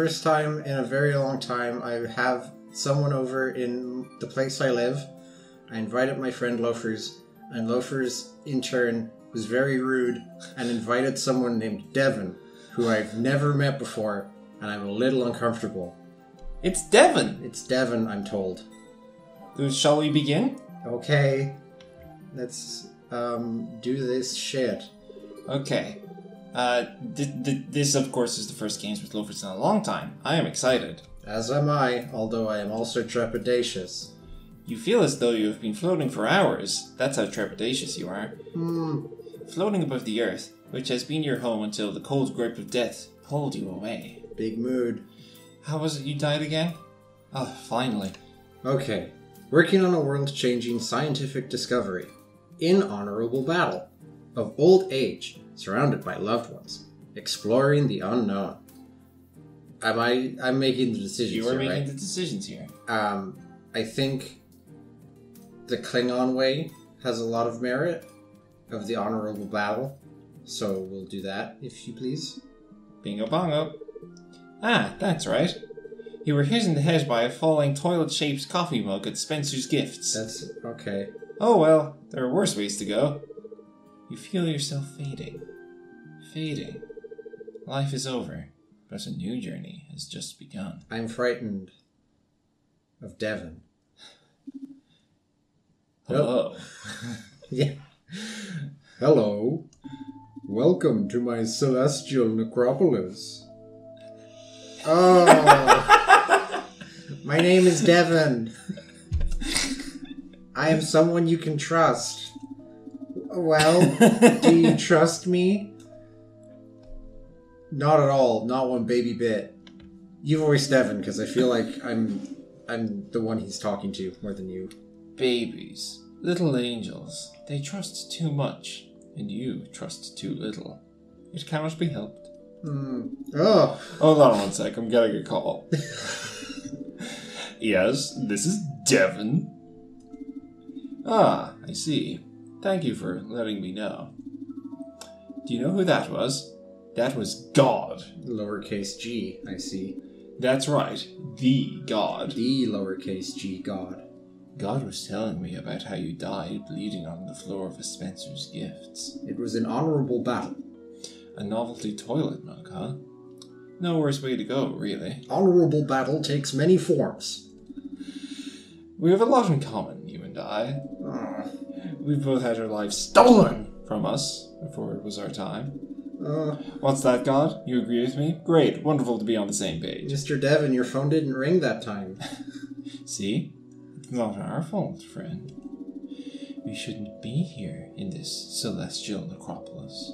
first time in a very long time, I have someone over in the place I live. I invited my friend Loafers, and Loafers, in turn, was very rude and invited someone named Devin, who I've never met before, and I'm a little uncomfortable. It's Devin! It's Devin, I'm told. Shall we begin? Okay. Let's, do this shit. Okay. This, of course, is the first Games with Loafers in a long time. I am excited. As am I, although I am also trepidatious. You feel as though you have been floating for hours. That's how trepidatious you are. Floating above the earth, which has been your home until the cold grip of death pulled you away. Big mood. How was it you died again? Oh, finally. Okay. Working on a world-changing scientific discovery. In honorable battle. Of old age, surrounded by loved ones. Exploring the unknown. I'm making the decisions You are here, making right? the decisions here. I think the Klingon way has a lot of merit of the honorable battle. So we'll do that, if you please. Bingo bongo. Ah, that's right. You were hit in the head by a falling toilet-shaped coffee mug at Spencer's Gifts. That's okay. Oh well, there are worse ways to go. You feel yourself fading. Fading. Life is over, but a new journey has just begun. I'm frightened of Devin. Hello. Yeah. Hello. Welcome to my celestial necropolis. Oh. My name is Devin. I am someone you can trust. Well, do you trust me? Not at all. Not one baby bit. You voice Devin, because I feel like I'm the one he's talking to more than you. Babies. Little angels. They trust too much, and you trust too little. It cannot be helped. Oh. Hold on one sec, I'm getting a call. Yes, this is Devin. Ah, I see. Thank you for letting me know. Do you know who that was? That was God. Lowercase g, I see. That's right, the God. The lowercase g God. God was telling me about how you died bleeding on the floor of a Spencer's Gifts. It was an honorable battle. A novelty toilet mug, huh? No worse way to go, really. Honorable battle takes many forms. We have a lot in common, you and I. Ah. We've both had our lives stolen from us before it was our time. What's that, God? You agree with me? Great, wonderful to be on the same page. Mr. Devin, your phone didn't ring that time. See? It's not our fault, friend. We shouldn't be here in this celestial necropolis.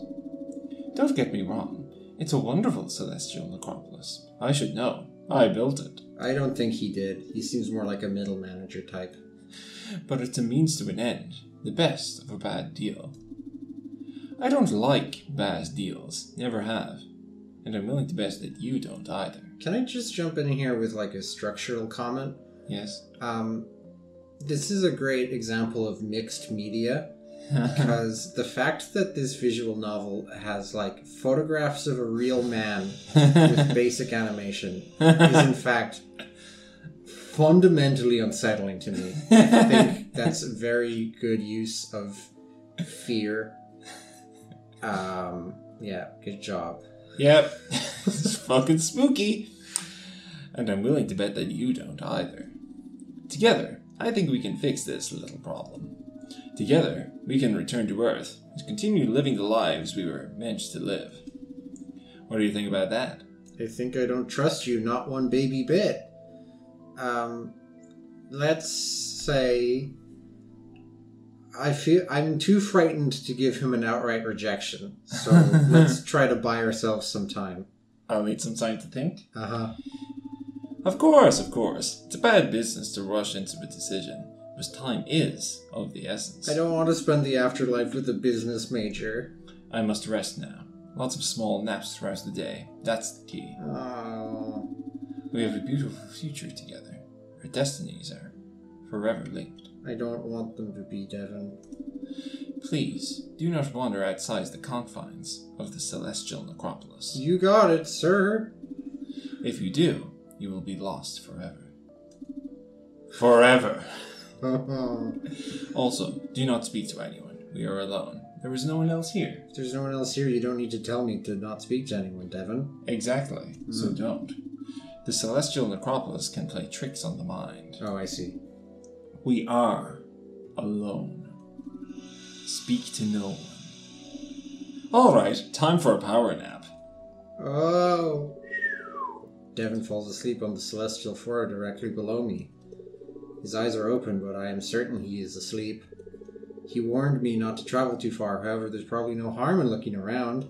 Don't get me wrong. It's a wonderful celestial necropolis. I should know. I built it. I don't think he did. He seems more like a middle manager type. But it's a means to an end. The best of a bad deal. I don't like bad deals. Never have. And I'm willing to bet that you don't either. Can I just jump in here with like a structural comment? Yes? This is a great example of mixed media. Because the fact that this visual novel has like photographs of a real man with basic animation is in fact fundamentally unsettling to me. I think that's a very good use of fear. Yeah, good job. Yep. It's fucking spooky. And I'm willing to bet that you don't either. Together, I think we can fix this little problem. Together, we can return to Earth and continue living the lives we were meant to live. What do you think about that? I think I don't trust you, not one baby bit. Let's say I'm too frightened to give him an outright rejection. So let's try to buy ourselves some time. I'll need some time to think. Uh-huh. Of course. It's a bad business to rush into a decision. Because time is of the essence. I don't want to spend the afterlife with a business major. I must rest now. Lots of small naps throughout the day. That's the key. Oh. We have a beautiful future together. Our destinies are forever linked. I don't want them to be, Devin. Please, do not wander outside the confines of the celestial necropolis. You got it, sir. If you do, you will be lost forever. Forever. Also, do not speak to anyone. We are alone. There is no one else here. If there's no one else here, you don't need to tell me to not speak to anyone, Devin. Exactly. So don't. The celestial necropolis can play tricks on the mind. Oh, I see. We are alone. Speak to no one. Alright, time for a power nap. Oh. Devin falls asleep on the celestial floor directly below me. His eyes are open, but I am certain he is asleep. He warned me not to travel too far, however, there's probably no harm in looking around.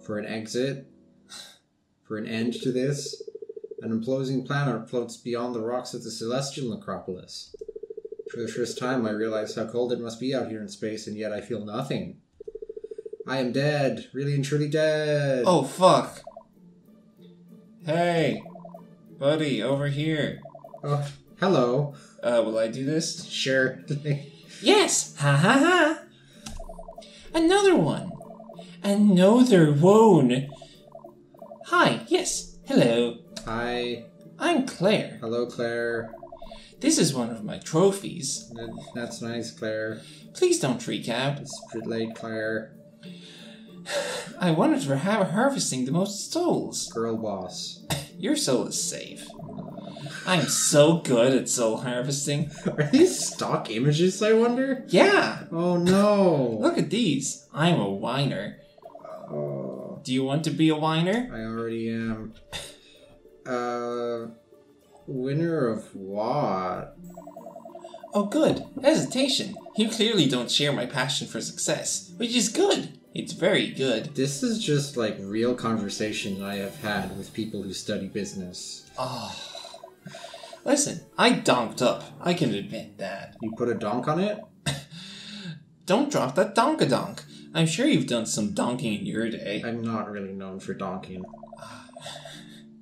For an exit. For an end to this. An imposing planet floats beyond the rocks of the celestial necropolis. For the first time, I realize how cold it must be out here in space, and yet I feel nothing. I am dead. Really and truly dead. Oh, fuck. Hey, buddy, over here. Oh, hello. Will I do this? Sure. Yes! Ha ha ha! Another one! Another one! Hi, yes, hello. Hi. I'm Claire. Hello, Claire. This is one of my trophies. That's nice, Claire. Please don't freak out. It's a bit late, Claire. I wanted for harvesting the most souls. Girl boss. Your soul is safe. I'm so good at soul harvesting. Are these stock images, I wonder? Yeah! Oh, no. Look at these. I'm a whiner. Oh, Do you want to be a whiner? I already am. Winner of what? Oh, good. Hesitation. You clearly don't share my passion for success, which is good. It's very good. This is just like real conversation I have had with people who study business. Oh. Listen, I donked up. I can admit that. You put a donk on it? Don't drop that donk-a-donk. I'm sure you've done some donking in your day. I'm not really known for donking.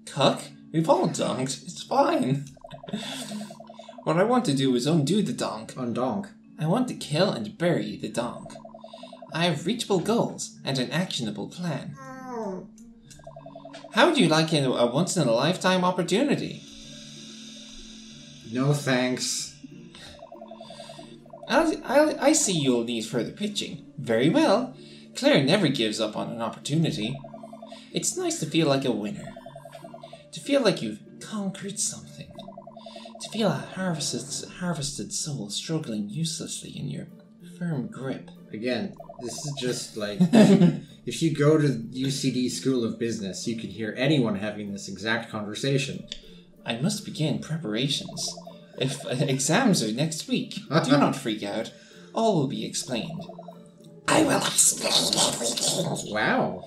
Cuck? We've all donked. It's fine. What I want to do is undo the donk. Undonk. I want to kill and bury the donk. I have reachable goals and an actionable plan. How would you like a once-in-a-lifetime opportunity? No thanks. I see you'll need further pitching. Very well. Claire never gives up on an opportunity. It's nice to feel like a winner. To feel like you've conquered something. To feel a harvested soul struggling uselessly in your firm grip. Again, this is just like... if you go to UCD School of Business, you can hear anyone having this exact conversation. I must begin preparations. If exams are next week, do not freak out. All will be explained. I will explain everything. Wow.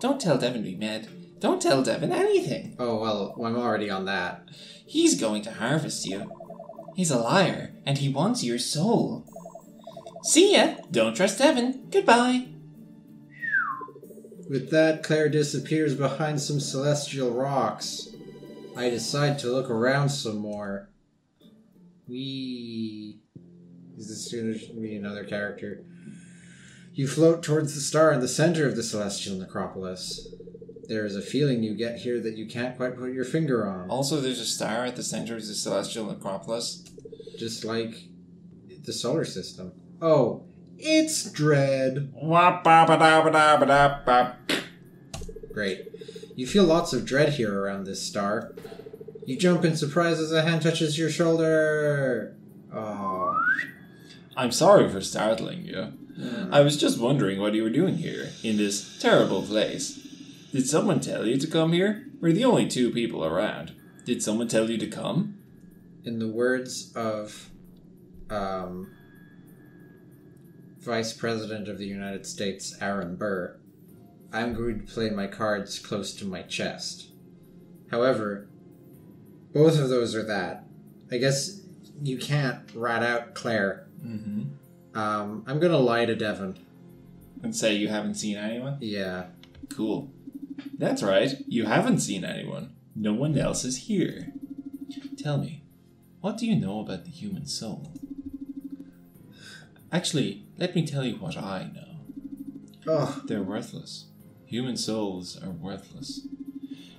Don't tell Devin we met. Don't tell Devin anything. Oh, well, I'm already on that. He's going to harvest you. He's a liar, and he wants your soul. See ya. Don't trust Devin. Goodbye. With that, Claire disappears behind some celestial rocks. I decide to look around some more. Is this going to be another character? You float towards the star in the center of the celestial necropolis. There is a feeling you get here that you can't quite put your finger on. Also, there's a star at the center of the celestial necropolis. Just like the solar system. Oh, it's Dread. Great. You feel lots of dread here around this star. You jump in surprise as a hand touches your shoulder. Oh. I'm sorry for startling you. I was just wondering what you were doing here, in this terrible place. Did someone tell you to come here? We're the only two people around. Did someone tell you to come? In the words of Vice President of the United States, Aaron Burr, I'm going to play my cards close to my chest. However, both of those are that. I guess you can't rat out Claire. Mm-hmm. I'm gonna lie to Devin. And say you haven't seen anyone? Yeah. Cool. That's right, you haven't seen anyone. No one else is here. Tell me, what do you know about the human soul? Actually, let me tell you what I know. Oh. They're worthless. Human souls are worthless.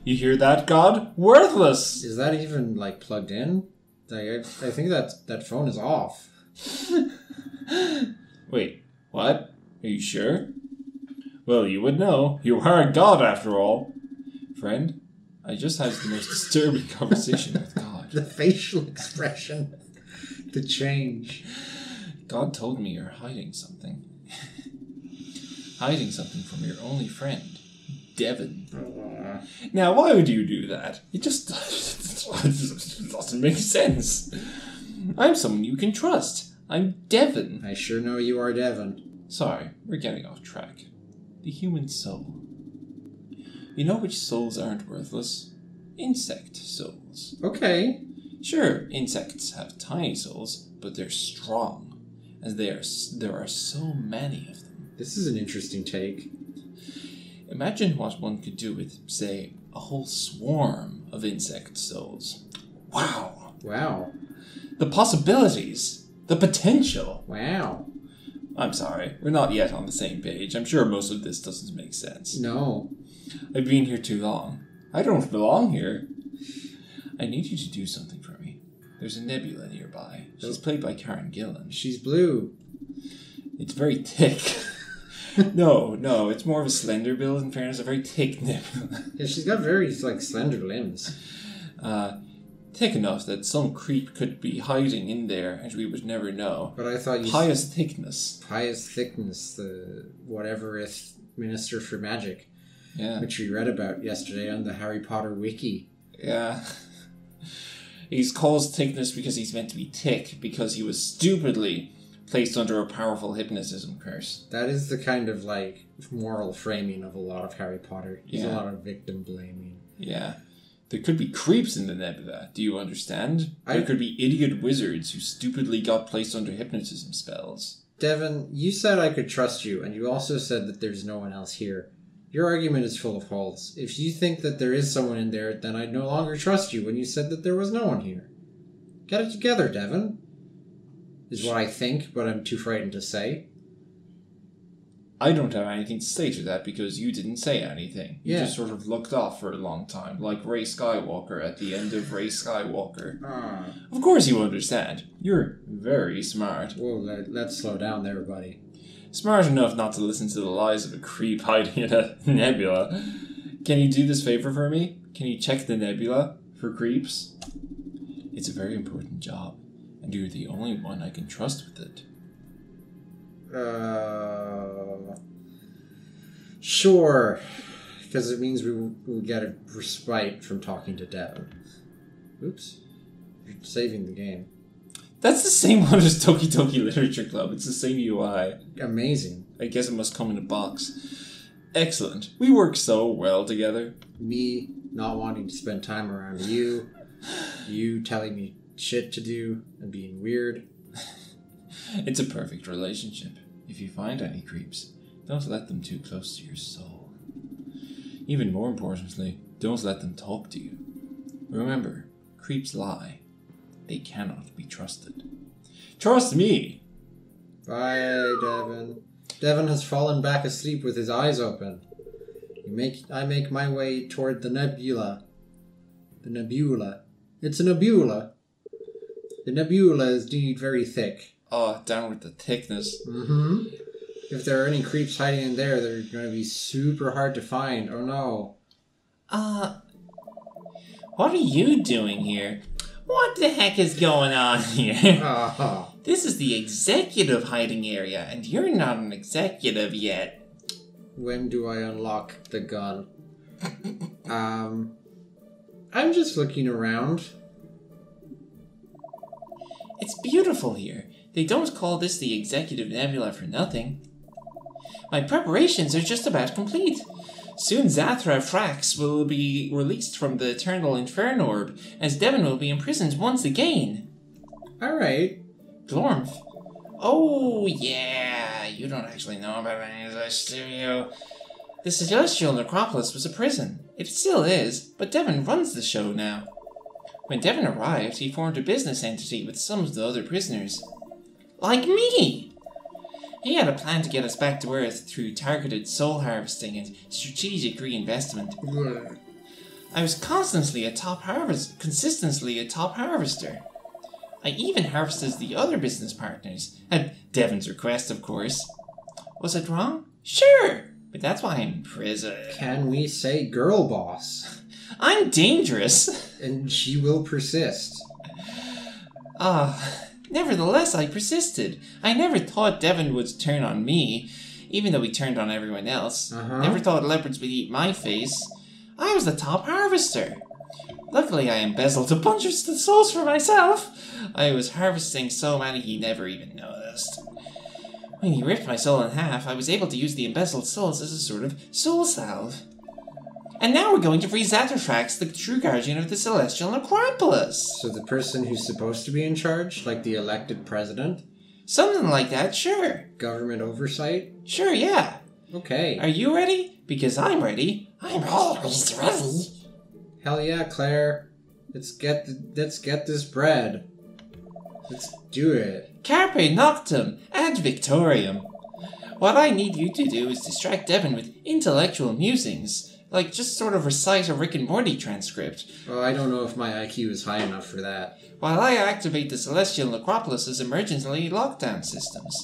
You hear that, God? Worthless! Is that even, like, plugged in? Like, I think that phone is off. Wait, what? Are you sure? Well, you would know. You are a god, after all. Friend, I just had the most disturbing conversation with God. The facial expression. The change. God told me you're hiding something. Hiding something from your only friend, Devin. Now, why would you do that? It just doesn't make sense. I'm someone you can trust. I'm Devin. I sure know you are Devin. Sorry, we're getting off track. The human soul. You know which souls aren't worthless? Insect souls. Okay. Sure, insects have tiny souls, but they're strong, as there are so many of them. This is an interesting take. Imagine what one could do with, say, a whole swarm of insect souls. Wow. Wow. The possibilities. The potential. Wow. I'm sorry, we're not yet on the same page. I'm sure most of this doesn't make sense. No. I've been here too long. I don't belong here. I need you to do something for me. There's a nebula nearby. She's played by Karen Gillan. She's blue. It's very thick. No, it's more of a slender build, in fairness, a very thick nebula. Yeah, she's got very, like, slender limbs. Thick enough that some creep could be hiding in there and we would never know. But I thought you Pious thickness. Pious thickness, the whatevereth Minister for Magic. Yeah. Which we read about yesterday on the Harry Potter wiki. Yeah. He's caused thickness because he's meant to be thick, because he was stupidly placed under a powerful hypnotism curse. That is the kind of, like, moral framing of a lot of Harry Potter. There's Yeah. a lot of victim blaming. Yeah. There could be creeps in the nebula, do you understand? There could be idiot wizards who stupidly got placed under hypnotism spells. Devin, you said I could trust you, and you also said that there's no one else here. Your argument is full of holes. If you think that there is someone in there, then I'd no longer trust you when you said that there was no one here. Get it together, Devin. Is what I think, but I'm too frightened to say. I don't have anything to say to that because you didn't say anything. You Yeah. just sort of looked off for a long time, like Rey Skywalker at the end of Rey Skywalker. Of course you understand. You're very smart. Whoa, let's slow down there, buddy. Smart enough not to listen to the lies of a creep hiding in a nebula. Can you do this favor for me? Can you check the nebula for creeps? It's a very important job, and you're the only one I can trust with it. Sure. Because it means we'll get a respite from talking to Devin. Oops. You're saving the game. That's the same one as Toki Toki Literature Club. It's the same UI. Amazing. I guess it must come in a box. Excellent. We work so well together. Me not wanting to spend time around you. You telling me shit to do and being weird. It's a perfect relationship. If you find any creeps, don't let them too close to your soul. Even more importantly, don't let them talk to you. Remember, creeps lie. They cannot be trusted. Trust me! Bye, Devin. Devin has fallen back asleep with his eyes open. I make my way toward the nebula. The nebula. It's a nebula. The nebula is indeed very thick. Oh, down with the thickness. Mm-hmm. If there are any creeps hiding in there, they're going to be super hard to find. Oh no. What are you doing here? What the heck is going on here? This is the executive hiding area, and you're not an executive yet. When do I unlock the gun? I'm just looking around. It's beautiful here. They don't call this the Executive Nebula for nothing. My preparations are just about complete. Soon Zathra Frax will be released from the Eternal Inferno Orb, as Devin will be imprisoned once again. Alright. Glormf. Oh, yeah. You don't actually know about any of this, do you? The Celestial Necropolis was a prison. It still is, but Devin runs the show now. When Devin arrived, he formed a business entity with some of the other prisoners. Like me! He had a plan to get us back to Earth through targeted soul harvesting and strategic reinvestment. I was consistently a top harvester. I even harvested the other business partners, at Devin's request, of course. Was it wrong? Sure, but that's why I'm in prison. Can we say girl boss? I'm dangerous. And she will persist. Nevertheless, I persisted. I never thought Devin would turn on me, even though he turned on everyone else. Never thought leopards would eat my face. I was the top harvester. Luckily, I embezzled a bunch of souls for myself. I was harvesting so many he never even noticed. When he ripped my soul in half, I was able to use the embezzled souls as a sort of soul salve. And now we're going to free Zatharthrax, the true guardian of the Celestial Necropolis. So the person who's supposed to be in charge, like the elected president? Something like that, sure. Government oversight? Sure, yeah. Okay. Are you ready? Because I'm ready. I'm always ready. Hell yeah, Claire. Let's get this bread. Let's do it. Carpe noctem ad victoriam. What I need you to do is distract Devin with intellectual musings. Like, just sort of recite a Rick and Morty transcript. Oh, I don't know if my IQ is high enough for that. While I activate the Celestial Necropolis' emergency lockdown systems.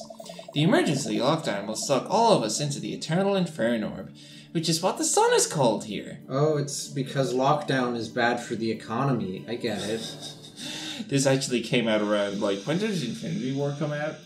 The emergency lockdown will suck all of us into the Eternal Inferno Orb, which is what the sun is called here. Oh, it's because lockdown is bad for the economy. I get it. This actually came out around, like, when did Infinity War come out?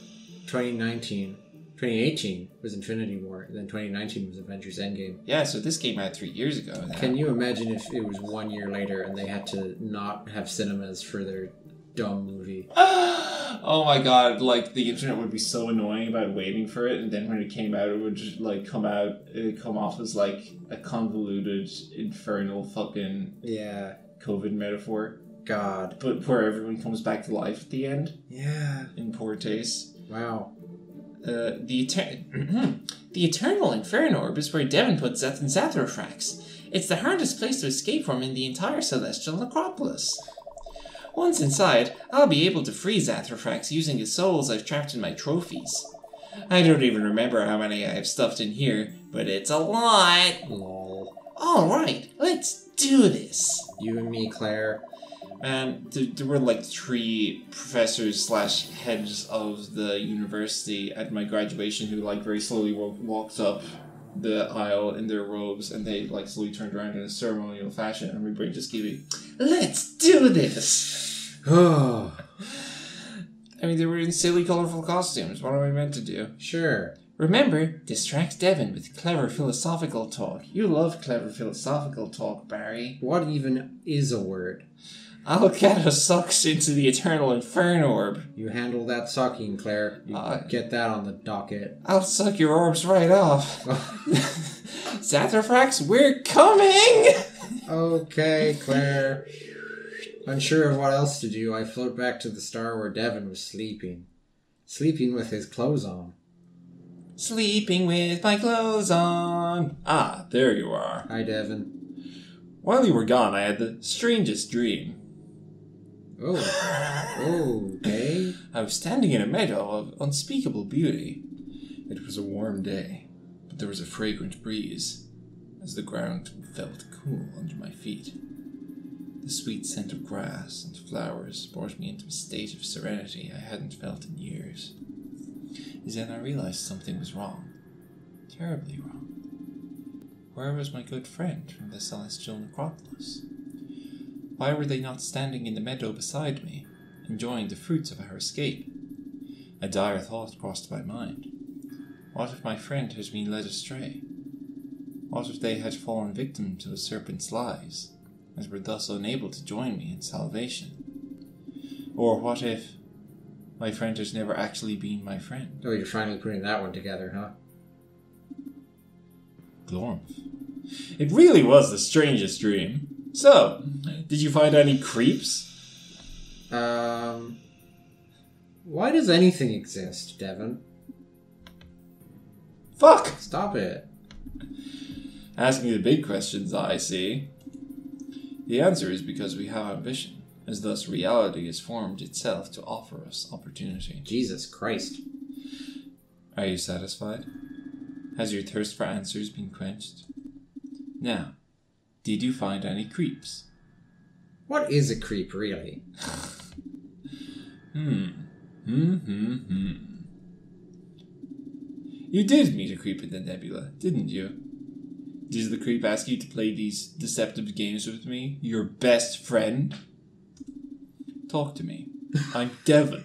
2019. 2018 was Infinity War, and then 2019 was Avengers Endgame. Yeah, so this came out 3 years ago now. Can you imagine if it was 1 year later and they had to not have cinemas for their dumb movie? Oh my god, like, the internet would be so annoying about waiting for it, and then when it came out, it would just, like, come off as, like, a convoluted, infernal fucking COVID metaphor. God. But where everyone comes back to life at the end. Yeah. In poor taste. Wow. The Eternal Inferno Orb is where Devin put Zatharthrax. It's the hardest place to escape from in the entire Celestial Necropolis. Once inside, I'll be able to free Zatharthrax using the souls I've trapped in my trophies. I don't even remember how many I have stuffed in here, but it's a lot. Lol. Alright, let's do this. You and me, Claire. And there were like 3 professors / heads of the university at my graduation who like very slowly walked up the aisle in their robes, and they like slowly turned around in a ceremonial fashion, and my brain just gave me, let's do this! Oh. I mean, they were in silly, colourful costumes. What am I meant to do? Sure. Remember, distract Devin with clever philosophical talk. You love clever philosophical talk, Barry. What even is a word? I'll get us sucked into the Eternal Inferno Orb. You handle that sucking, Claire. You get that on the docket. I'll suck your orbs right off. Zatharthrax, we're coming! Okay, Claire. Unsure of what else to do, I float back to the star where Devin was sleeping. Sleeping with his clothes on. Sleeping with my clothes on. Ah, there you are. Hi, Devin. While you were gone, I had the strangest dream. Oh. Okay. I was standing in a meadow of unspeakable beauty. It was a warm day, but there was a fragrant breeze, as the ground felt cool under my feet. The sweet scent of grass and flowers brought me into a state of serenity I hadn't felt in years. Then I realized something was wrong. Terribly wrong. Where was my good friend from the Celestial Necropolis? Why were they not standing in the meadow beside me, enjoying the fruits of our escape? A dire thought crossed my mind. What if my friend had been led astray? What if they had fallen victim to a serpent's lies, and were thus unable to join me in salvation? Or what if my friend has never actually been my friend? Oh, you're finally putting that one together, huh? Glorm. It really was the strangest dream. So, did you find any creeps? Why does anything exist, Devin? Fuck! Stop it. Asking the big questions, I see. The answer is because we have ambition, as thus reality has formed itself to offer us opportunity. Jesus Christ. Are you satisfied? Has your thirst for answers been quenched? Now, Did you find any creeps? What is a creep, really? You did meet a creep in the nebula, didn't you? Did the creep ask you to play these deceptive games with me? Your best friend? Talk to me. I'm Devin.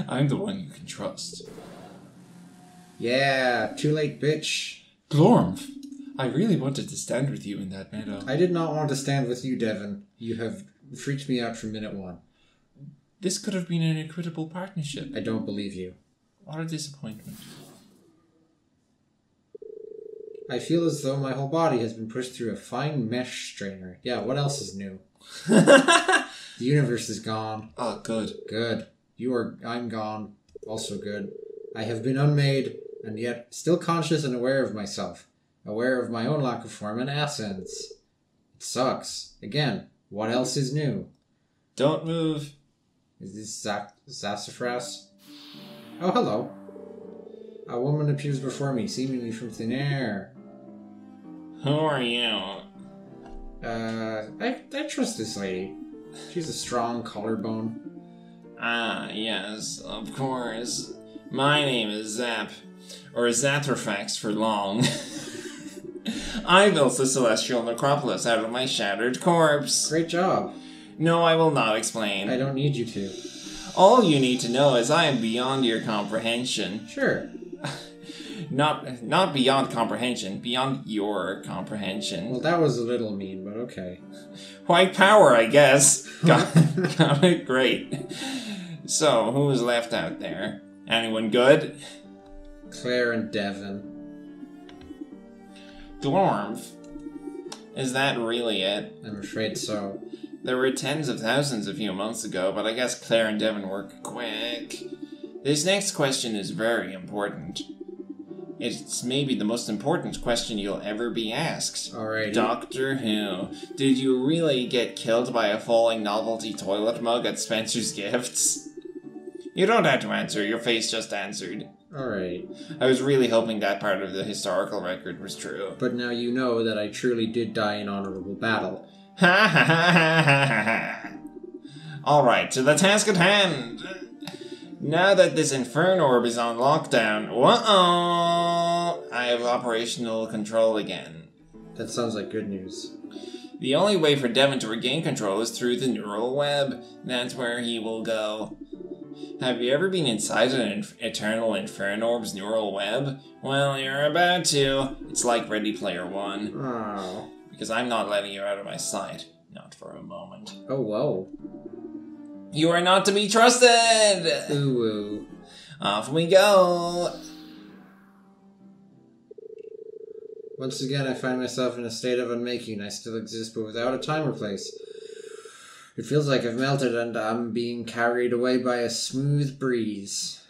I'm the one you can trust. Yeah, too late, bitch. Glormf, I really wanted to stand with you in that meadow. I did not want to stand with you, Devin. You have freaked me out from minute one. This could have been an equitable partnership. I don't believe you. What a disappointment. I feel as though my whole body has been pushed through a fine mesh strainer. Yeah, what else is new? The universe is gone. Oh, good. Good. I'm gone. Also good. I have been unmade, and yet still conscious and aware of myself. Aware of my own lack of form and essence. It sucks. Again, what else is new? Don't move. Is this Sassafras? Oh, hello. A woman appears before me, seemingly from thin air. Who are you? I trust this lady. She's a strong collarbone. Ah, yes, of course. My name is Zap, or Zatherfax for long. I built the celestial necropolis out of my shattered corpse. Great job. No, I will not explain. I don't need you to. All you need to know is I am beyond your comprehension. Sure. Not beyond comprehension, beyond your comprehension. Well, that was a little mean, but okay. White power, I guess. Got it, great. So, who was left out there? Anyone good? Claire and Devin. Glormf. Is that really it? I'm afraid so. There were tens of thousands a few months ago, but I guess Claire and Devin were quick. This next question is very important. It's maybe the most important question you'll ever be asked. Alrighty. Doctor Who, did you really get killed by a falling novelty toilet mug at Spencer's Gifts? You don't have to answer, your face just answered. Alright. I was really hoping that part of the historical record was true. But now you know that I truly did die in honorable battle. Ha ha ha ha ha ha. Alright, to the task at hand. Now that this Inferno orb is on lockdown, I have operational control again. That sounds like good news. The only way for Devin to regain control is through the neural web. That's where he will go. Have you ever been inside an Eternal Inferno orb's neural web? Well, you're about to. It's like Ready Player One. Oh. Because I'm not letting you out of my sight. Not for a moment. Oh, whoa. You are not to be trusted! Ooh. Off we go! Once again, I find myself in a state of unmaking. I still exist, but without a time or place. It feels like I've melted and I'm being carried away by a smooth breeze.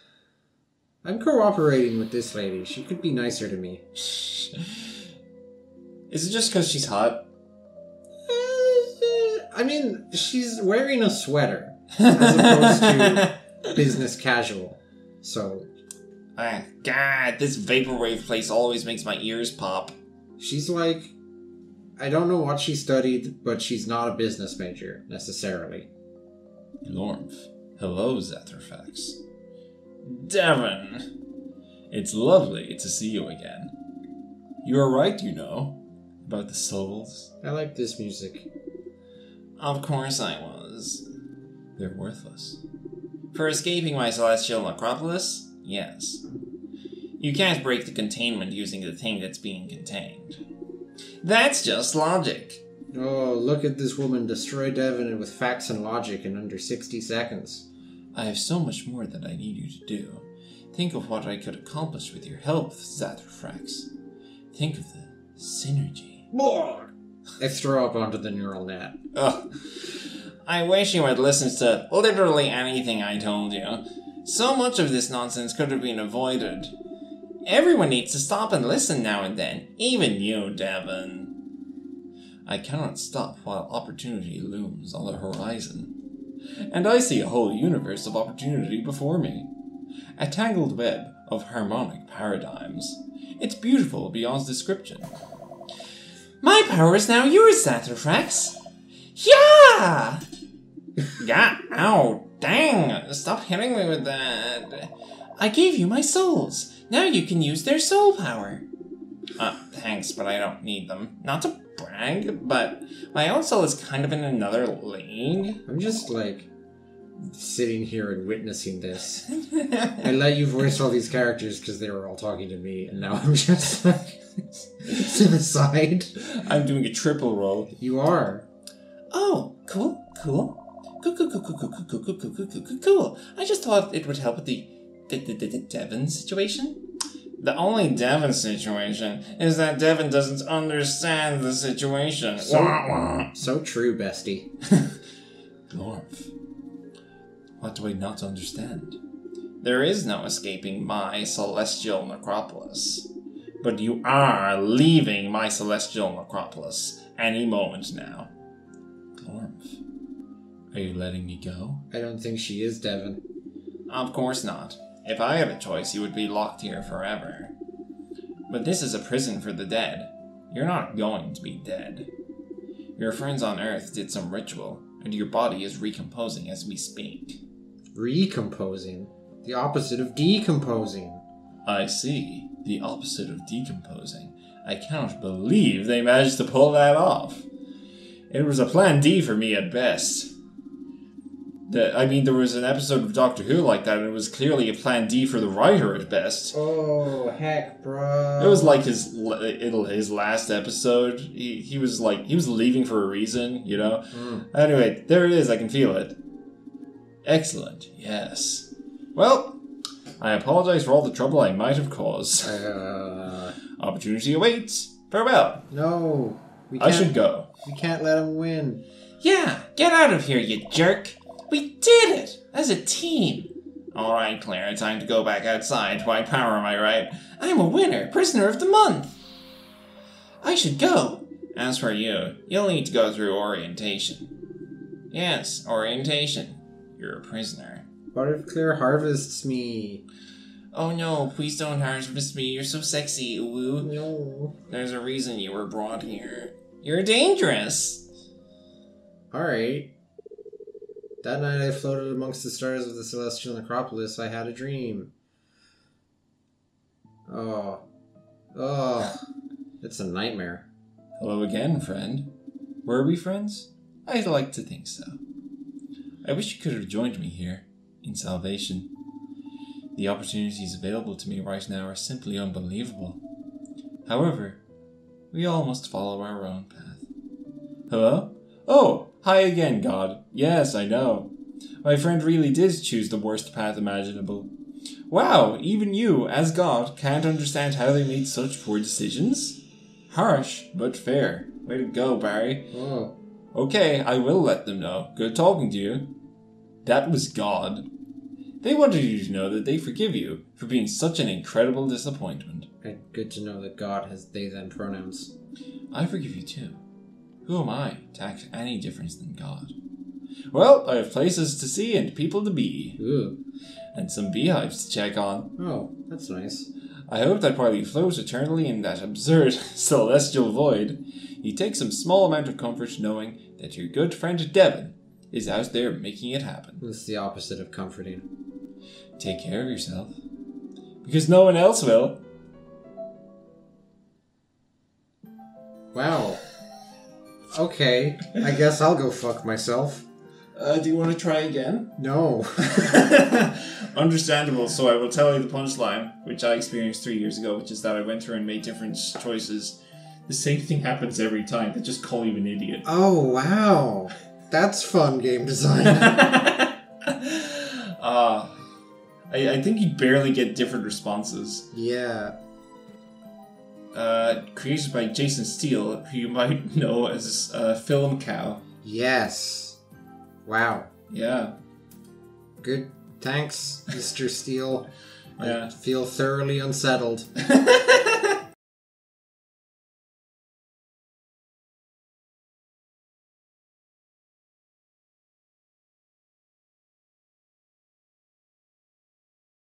I'm cooperating with this lady. She could be nicer to me. Is it just because she's hot? I mean, she's wearing a sweater as opposed to business casual. So, Ah, God, this vaporwave place always makes my ears pop. she's like, I don't know what she studied, but she's not a business major, necessarily. Glormf. Hello, Zatherfax. Devin! It's lovely to see you again. You are right, you know, about the souls. I like this music. Of course I was. They're worthless. For escaping my celestial necropolis? Yes. You can't break the containment using the thing that's being contained. That's just logic. Oh, look at this woman destroy Devin with facts and logic in under 60 seconds. I have so much more that I need you to do. Think of what I could accomplish with your help, Zatherfax. Think of the synergy. More! I throw up onto the neural net. Ugh. I wish you had listened to literally anything I told you. So much of this nonsense could have been avoided. Everyone needs to stop and listen now and then. Even you, Devin. I cannot stop while opportunity looms on the horizon. And I see a whole universe of opportunity before me. A tangled web of harmonic paradigms. It's beautiful beyond description. My power is now yours, Saturax. Yeah! Yeah, ow, dang, stop hitting me with that. I gave you my souls. Now you can use their soul power. Thanks, but I don't need them. Not to brag, but my own soul is kind of in another league. I'm just, like, sitting here and witnessing this. I let you voice all these characters because they were all talking to me, and now I'm just, like, to the side. I'm doing a triple roll. You are. Oh, cool. Cool. I just thought it would help with the Devin situation. The only Devin situation is that Devin doesn't understand the situation. So true, bestie. Lorf, what do I not understand? There is no escaping my celestial necropolis. But you are leaving my celestial necropolis any moment now. Lorf, are you letting me go? I don't think she is Devin. Of course not. If I had a choice, you would be locked here forever. But this is a prison for the dead. You're not going to be dead. Your friends on Earth did some ritual, and your body is recomposing as we speak. Recomposing? The opposite of decomposing. I see. The opposite of decomposing. I cannot believe they managed to pull that off. It was a plan D for me at best. There was an episode of Doctor Who like that, and it was clearly a plan D for the writer at best. Oh, heck, bro. It was like his last episode. He was leaving for a reason, you know? Anyway, there it is, I can feel it. Excellent, yes. Well, I apologize for all the trouble I might have caused. Opportunity awaits. Farewell. No. I should go. We can't let him win. Yeah, get out of here, you jerk. We did it! As a team! Alright, Claire, time to go back outside. Why power, am I right? I'm a winner, prisoner of the month! I should go! As for you, you'll need to go through orientation. Yes, orientation. You're a prisoner. What if Claire harvests me? Oh no, please don't harvest me. You're so sexy, ooh. No. There's a reason you were brought here. You're dangerous! Alright. That night I floated amongst the stars of the celestial necropolis. I had a dream. Oh. It's a nightmare. Hello again, friend. Were we friends? I'd like to think so. I wish you could have joined me here, in salvation. The opportunities available to me right now are simply unbelievable. However, we all must follow our own path. Hello? Oh, hi again, God. Yes, I know. My friend really did choose the worst path imaginable. Wow, even you, as God, can't understand how they made such poor decisions? Harsh, but fair. Way to go, Barry. Oh. Okay, I will let them know. Good talking to you. That was God. They wanted you to know that they forgive you for being such an incredible disappointment. And good to know that God has they-them pronouns. I forgive you too. Who am I to act any difference than God? Well, I have places to see and people to be. Ooh. And some beehives to check on. Oh, that's nice. I hope that while you float eternally in that absurd celestial void, you take some small amount of comfort knowing that your good friend Devin is out there making it happen. It's the opposite of comforting. Take care of yourself. Because no one else will. Wow. Okay, I guess I'll go fuck myself. Do you want to try again? No. Understandable, so I will tell you the punchline, which I experienced 3 years ago, which is that I went through and made different choices. The same thing happens every time. They just call you an idiot. Oh, wow. That's fun game design. I think you barely get different responses. Yeah. Created by Jason Steele, who you might know as Film Cow. Yes. Wow. Yeah. Good. Thanks, Mr. Steele. Yeah. I feel thoroughly unsettled.